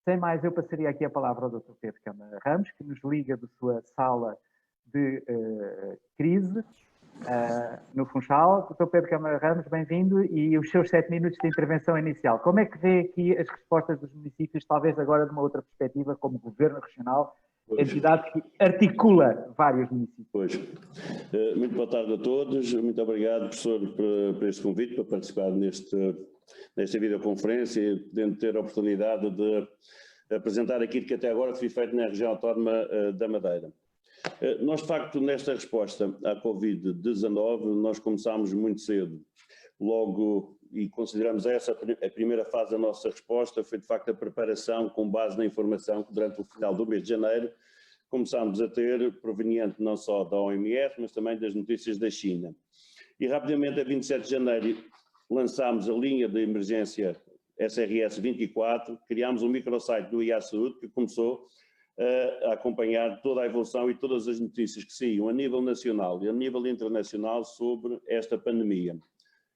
Sem mais, eu passaria aqui a palavra ao Dr. Pedro Câmara Ramos, que nos liga da sua sala de crise no Funchal. Dr. Pedro Câmara Ramos, bem-vindo, e os seus 7 minutos de intervenção inicial. Como é que vê aqui as respostas dos municípios, talvez agora de uma outra perspectiva, como governo regional, entidade que articula vários municípios? Pois. Muito boa tarde a todos, muito obrigado, professor, por este convite, para participar nesta videoconferência e podendo ter a oportunidade de apresentar aquilo que até agora foi feito na região autónoma da Madeira. Nós, de facto, nesta resposta à Covid-19, nós começámos muito cedo. Logo, e consideramos essa a primeira fase da nossa resposta, foi de facto a preparação com base na informação que durante o final do mês de janeiro começámos a ter, proveniente não só da OMS, mas também das notícias da China. E rapidamente, a 27 de janeiro, lançámos a linha de emergência SRS 24, criámos um microsite do IA Saúde que começou a acompanhar toda a evolução e todas as notícias que saíam a nível nacional e a nível internacional sobre esta pandemia.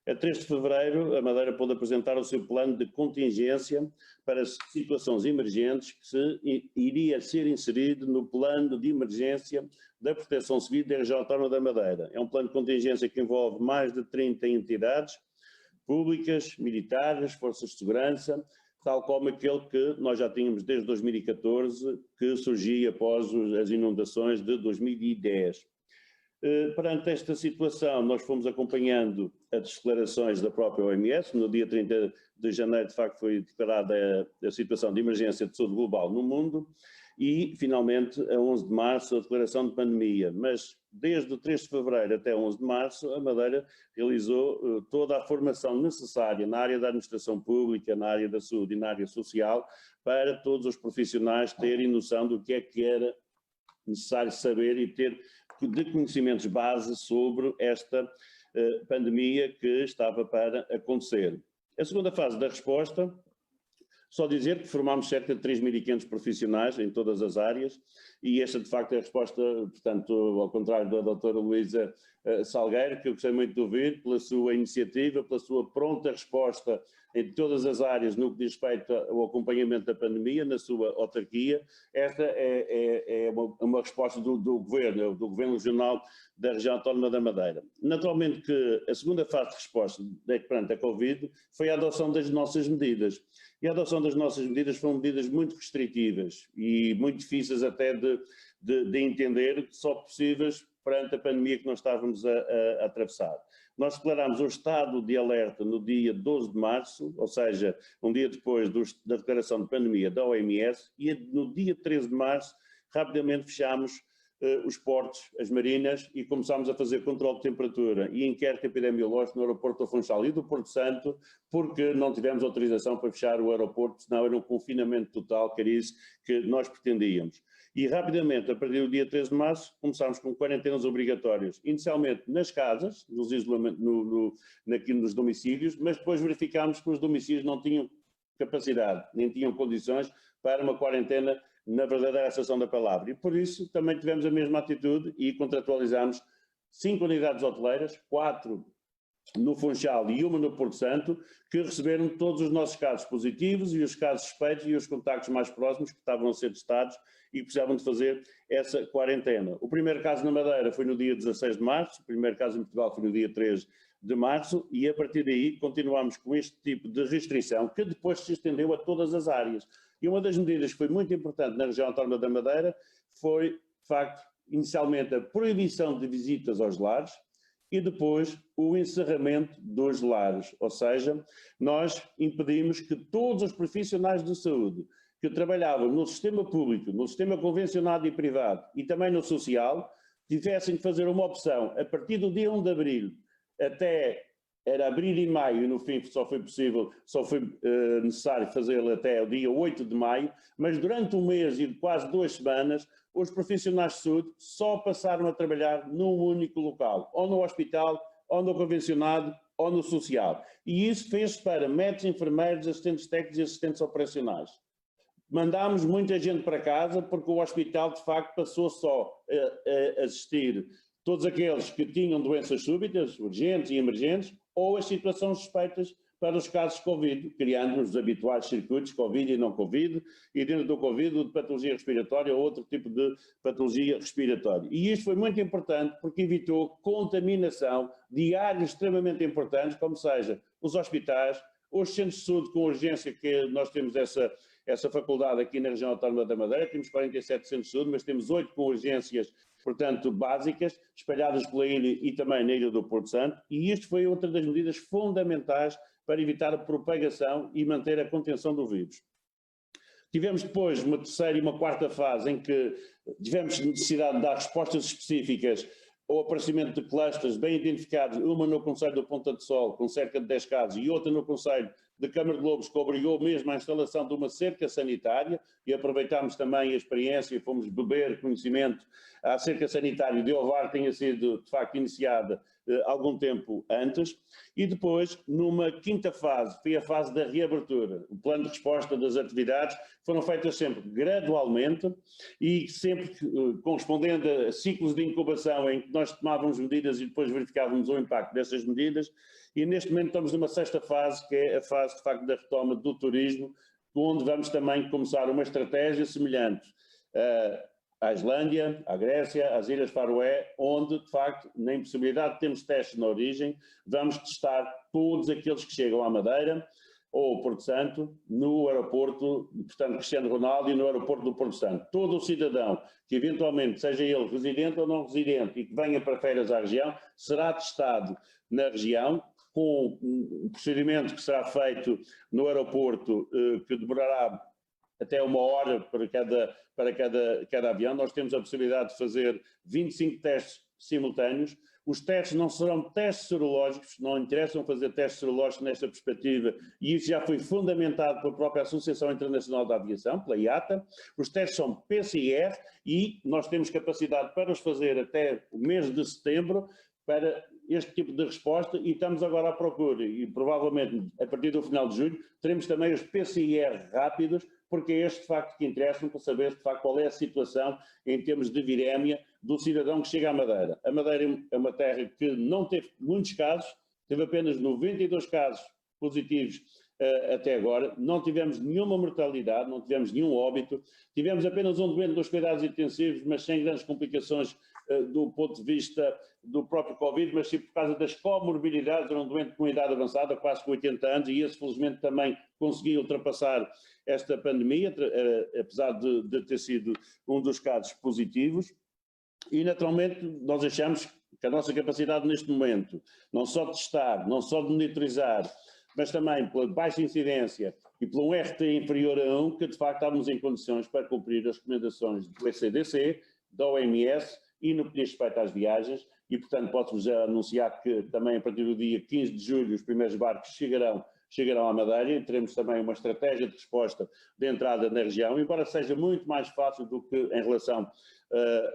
A 3 de fevereiro, a Madeira pôde apresentar o seu plano de contingência para situações emergentes que iria ser inserido no plano de emergência da Proteção Civil da Região Autónoma da Madeira. É um plano de contingência que envolve mais de 30 entidades públicas, militares, forças de segurança, tal como aquele que nós já tínhamos desde 2014, que surgia após as inundações de 2010. Perante esta situação, nós fomos acompanhando as declarações da própria OMS. No dia 30 de janeiro, de facto, foi declarada a situação de emergência de saúde global no mundo e, finalmente, a 11 de março, a declaração de pandemia. Mas, desde o 3 de fevereiro até 11 de março, a Madeira realizou toda a formação necessária na área da administração pública, na área da saúde e na área social, para todos os profissionais terem noção do que era necessário saber e ter de conhecimentos base sobre esta pandemia que estava para acontecer. A segunda fase da resposta, só dizer que formámos cerca de 3.500 profissionais em todas as áreas e esta de facto é a resposta, portanto, ao contrário da doutora Luísa Salgueiro, que eu gostei muito de ouvir, pela sua iniciativa, pela sua pronta resposta em todas as áreas no que diz respeito ao acompanhamento da pandemia, na sua autarquia. Esta é uma resposta do Governo Regional da Região Autónoma da Madeira. Naturalmente que a segunda fase de resposta perante a Covid foi a adoção das nossas medidas. E a adoção das nossas medidas foram medidas muito restritivas e muito difíceis até de entender, só possíveis perante a pandemia que nós estávamos a atravessar. Nós declarámos o estado de alerta no dia 12 de março, ou seja, um dia depois da declaração de pandemia da OMS, e no dia 13 de março rapidamente fechámos os portos, as marinas, e começámos a fazer controle de temperatura e inquérito epidemiológico no aeroporto do Funchal e do Porto Santo, porque não tivemos autorização para fechar o aeroporto, senão era um confinamento total, que era isso que nós pretendíamos. E rapidamente, a partir do dia 13 de março, começámos com quarentenas obrigatórias, inicialmente nas casas, nos isolamentos, nos domicílios, mas depois verificámos que os domicílios não tinham capacidade, nem tinham condições para uma quarentena na verdadeira acessão da palavra. E por isso também tivemos a mesma atitude e contratualizámos 5 unidades hoteleiras, 4 no Funchal e 1 no Porto Santo, que receberam todos os nossos casos positivos e os casos suspeitos e os contactos mais próximos que estavam a ser testados e que precisavam de fazer essa quarentena. O primeiro caso na Madeira foi no dia 16 de março, o primeiro caso em Portugal foi no dia 3 de março e a partir daí continuamos com este tipo de restrição que depois se estendeu a todas as áreas. E uma das medidas que foi muito importante na região autónoma da Madeira foi, de facto, inicialmente a proibição de visitas aos lares e depois o encerramento dos lares. Ou seja, nós impedimos que todos os profissionais de saúde que trabalhavam no sistema público, no sistema convencionado e privado e também no social, tivessem que fazer uma opção a partir do dia 1 de abril até... Era abril e maio e no fim só foi necessário fazê-lo até o dia 8 de maio, mas durante um mês e quase 2 semanas, os profissionais de saúde só passaram a trabalhar num único local, ou no hospital, ou no convencionado, ou no social. E isso fez para médicos, enfermeiros, assistentes técnicos e assistentes operacionais. Mandámos muita gente para casa porque o hospital de facto passou só a assistir todos aqueles que tinham doenças súbitas, urgentes e emergentes, ou as situações suspeitas para os casos de Covid, criando os habituais circuitos Covid e não Covid, e dentro do Covid o de patologia respiratória ou outro tipo de patologia respiratória. E isto foi muito importante porque evitou contaminação de áreas extremamente importantes, como seja os hospitais, os centros de saúde com urgência, que nós temos essa faculdade aqui na região autónoma da Madeira, temos 47 centros de saúde, mas temos 8 com urgências, portanto, básicas, espalhadas pela ilha e também na ilha do Porto Santo, e isto foi outra das medidas fundamentais para evitar a propagação e manter a contenção do vírus. Tivemos depois uma terceira e uma quarta fase em que tivemos necessidade de dar respostas específicas ao aparecimento de clusters bem identificados, uma no concelho do Ponta de Sol, com cerca de 10 casos, e outra no concelho de Câmara de Lobos, que obrigou mesmo à instalação de uma cerca sanitária, e aproveitámos também a experiência e fomos beber conhecimento. A cerca sanitária de Ovar tinha sido, de facto, iniciada algum tempo antes, e depois, numa quinta fase, foi a fase da reabertura. O plano de resposta das atividades foram feitas sempre gradualmente e sempre correspondendo a ciclos de incubação em que nós tomávamos medidas e depois verificávamos o impacto dessas medidas, e neste momento estamos numa sexta fase, que é a fase, de facto, da retoma do turismo, onde vamos também começar uma estratégia semelhante à Islândia, à Grécia, às Ilhas Faroé, onde, de facto, na impossibilidade de termos testes na origem, vamos testar todos aqueles que chegam à Madeira ou ao Porto Santo, no aeroporto, portanto, Cristiano Ronaldo, e no aeroporto do Porto Santo. Todo o cidadão que, eventualmente, seja ele residente ou não residente e que venha para férias à região, será testado na região, com um procedimento que será feito no aeroporto, que demorará até 1 hora para cada avião. Nós temos a possibilidade de fazer 25 testes simultâneos. Os testes não serão testes serológicos, não interessam fazer testes serológicos nesta perspectiva, e isso já foi fundamentado pela própria Associação Internacional da Aviação, pela IATA. Os testes são PCR e nós temos capacidade para os fazer até o mês de setembro, para este tipo de resposta, e estamos agora à procura, e provavelmente a partir do final de julho teremos também os PCR rápidos, porque é este de facto que interessa para saber de facto qual é a situação em termos de virémia do cidadão que chega à Madeira. A Madeira é uma terra que não teve muitos casos, teve apenas 92 casos positivos até agora, não tivemos nenhuma mortalidade, não tivemos nenhum óbito, tivemos apenas um doente nos cuidados intensivos, mas sem grandes complicações do ponto de vista do próprio Covid, mas sim por causa das comorbilidades. Era um doente com idade avançada, quase com 80 anos, e esse felizmente também conseguiu ultrapassar esta pandemia, apesar de ter sido um dos casos positivos. E naturalmente nós achamos que a nossa capacidade neste momento, não só de testar, não só de monitorizar, mas também pela baixa incidência e por um RT inferior a 1, que de facto estamos em condições para cumprir as recomendações do ECDC, da OMS e no que diz respeito às viagens, e portanto posso-vos já anunciar que também a partir do dia 15 de julho os primeiros barcos chegarão à Madeira, e teremos também uma estratégia de resposta de entrada na região, embora seja muito mais fácil do que em relação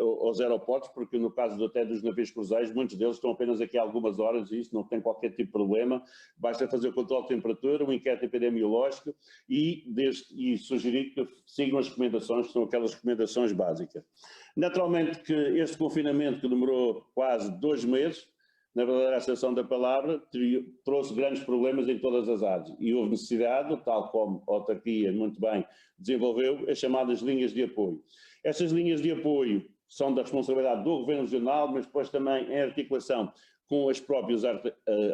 aos aeroportos, porque no caso até dos navios cruzeiros, muitos deles estão apenas aqui há algumas horas e isso não tem qualquer tipo de problema, basta fazer o controle de temperatura, um inquérito epidemiológico e sugerir que sigam as recomendações, que são aquelas recomendações básicas. Naturalmente que este confinamento, que demorou quase 2 meses, na verdadeira acessão da palavra, trouxe grandes problemas em todas as áreas, e houve necessidade, tal como a autarquia muito bem desenvolveu, as chamadas linhas de apoio. Estas linhas de apoio são da responsabilidade do Governo Regional, mas depois também em articulação com as próprias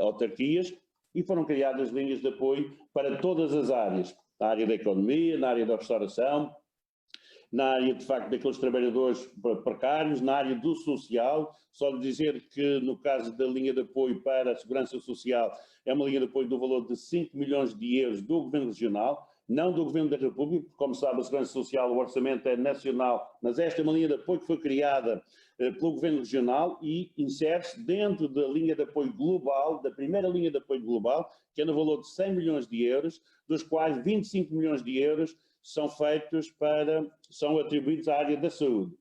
autarquias, e foram criadas linhas de apoio para todas as áreas, na área da economia, na área da restauração, na área, de facto, daqueles trabalhadores precários, na área do social. Só lhe dizer que, no caso da linha de apoio para a segurança social, é uma linha de apoio do valor de 5 milhões de euros do Governo Regional, não do Governo da República, porque, como sabe, a segurança social, o orçamento é nacional, mas esta é uma linha de apoio que foi criada pelo Governo Regional e insere-se dentro da linha de apoio global, da primeira linha de apoio global, que é no valor de 100 milhões de euros, dos quais 25 milhões de euros são atribuídos à área da saúde.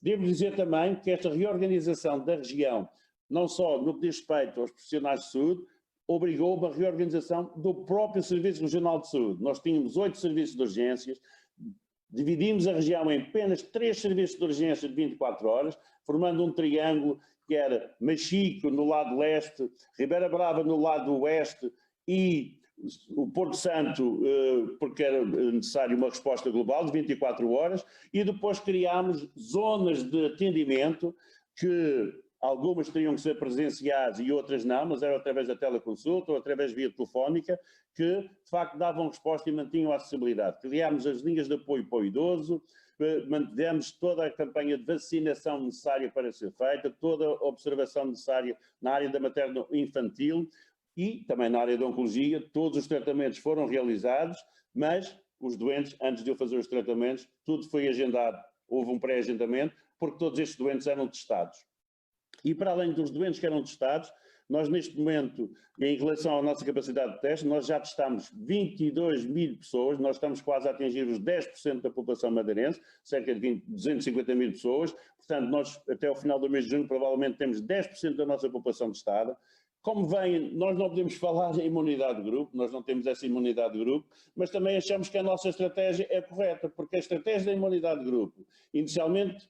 Devo dizer também que esta reorganização da região, não só no que diz respeito aos profissionais de saúde, obrigou uma reorganização do próprio Serviço Regional de Saúde. Nós tínhamos 8 serviços de urgências, dividimos a região em apenas 3 serviços de urgência de 24 horas, formando um triângulo que era Machico no lado leste, Ribeira Brava no lado oeste e o Porto Santo, porque era necessário uma resposta global de 24 horas, e depois criámos zonas de atendimento que algumas teriam que ser presenciais e outras não, mas era através da teleconsulta ou através de via telefónica, que de facto davam resposta e mantinham a acessibilidade. Criámos as linhas de apoio para o idoso, mantivemos toda a campanha de vacinação necessária para ser feita, toda a observação necessária na área da materno-infantil e também na área da oncologia. Todos os tratamentos foram realizados, mas os doentes, antes de eu fazer os tratamentos, tudo foi agendado, houve um pré-agendamento, porque todos estes doentes eram testados. E para além dos doentes que eram testados, nós neste momento, em relação à nossa capacidade de teste, nós já testamos 22 mil pessoas, nós estamos quase a atingir os 10% da população madeirense, cerca de 250 mil pessoas, portanto nós até ao final do mês de junho provavelmente temos 10% da nossa população testada. Como vem, nós não podemos falar em imunidade de grupo, nós não temos essa imunidade de grupo, mas também achamos que a nossa estratégia é correta, porque a estratégia da imunidade de grupo, inicialmente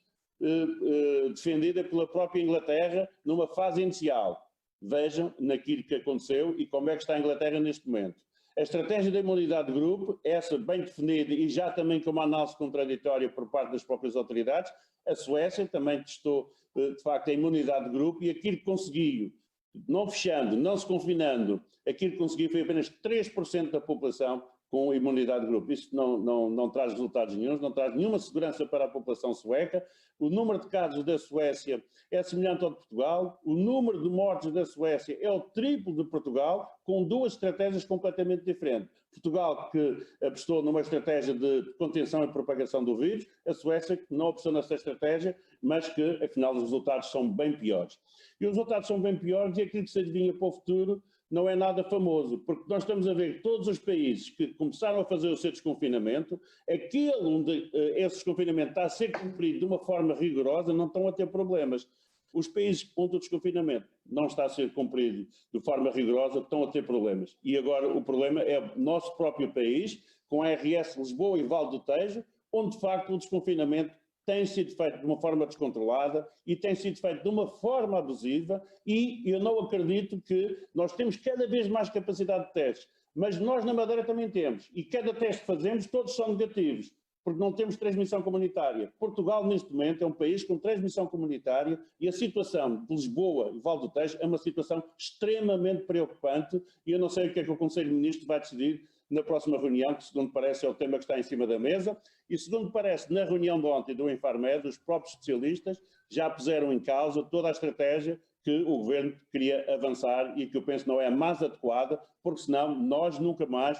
defendida pela própria Inglaterra numa fase inicial. Vejam naquilo que aconteceu e como é que está a Inglaterra neste momento. A estratégia da imunidade de grupo, essa bem definida e já também com uma análise contraditória por parte das próprias autoridades, a Suécia também testou de facto a imunidade de grupo e aquilo que conseguiu, não fechando, não se confinando, aquilo que conseguiu foi apenas 3% da população com imunidade de grupo. Isto não traz resultados nenhums, não traz nenhuma segurança para a população sueca. O número de casos da Suécia é semelhante ao de Portugal, o número de mortes da Suécia é o triplo de Portugal, com duas estratégias completamente diferentes. Portugal que apostou numa estratégia de contenção e propagação do vírus, a Suécia que não apostou nessa estratégia, mas que afinal os resultados são bem piores. E os resultados são bem piores e aquilo que se adivinha para o futuro não é nada famoso, porque nós estamos a ver que todos os países que começaram a fazer o seu desconfinamento, aquele onde esse desconfinamento está a ser cumprido de uma forma rigorosa, não estão a ter problemas. Os países onde o desconfinamento não está a ser cumprido de forma rigorosa estão a ter problemas. E agora o problema é o nosso próprio país, com a RS Lisboa e Vale do Tejo, onde de facto o desconfinamento tem sido feito de uma forma descontrolada e tem sido feito de uma forma abusiva e eu não acredito que nós temos cada vez mais capacidade de testes, mas nós na Madeira também temos e cada teste que fazemos todos são negativos, porque não temos transmissão comunitária. Portugal neste momento é um país com transmissão comunitária e a situação de Lisboa e Vale do Tejo é uma situação extremamente preocupante e eu não sei o que é que o Conselho de Ministros vai decidir na próxima reunião, que segundo parece é o tema que está em cima da mesa, e segundo parece na reunião de ontem do Infarmed, os próprios especialistas já puseram em causa toda a estratégia que o Governo queria avançar e que eu penso não é a mais adequada, porque senão nós nunca mais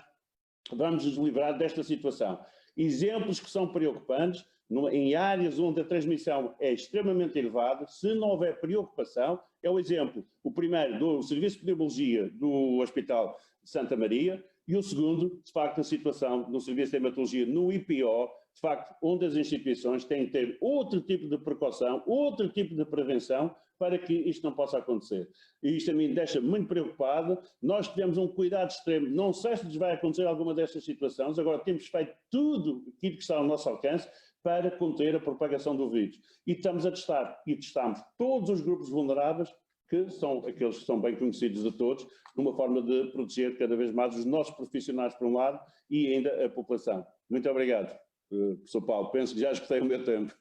vamos nos livrar desta situação. Exemplos que são preocupantes, em áreas onde a transmissão é extremamente elevada, se não houver preocupação, é o exemplo, o primeiro do Serviço de Pneumologia do Hospital de Santa Maria, e o segundo, de facto, a situação no Serviço de Hematologia no IPO, de facto, onde as instituições têm que ter outro tipo de precaução, outro tipo de prevenção para que isto não possa acontecer. E isto a mim deixa muito preocupado. Nós tivemos um cuidado extremo, não sei se lhes vai acontecer alguma destas situações, agora temos feito tudo aquilo que está ao nosso alcance para conter a propagação do vírus. E estamos a testar, e testamos todos os grupos vulneráveis, que são aqueles que são bem conhecidos de todos, numa forma de proteger cada vez mais os nossos profissionais por um lado e ainda a população. Muito obrigado, professor Paulo. Penso que já escutei o meu tempo.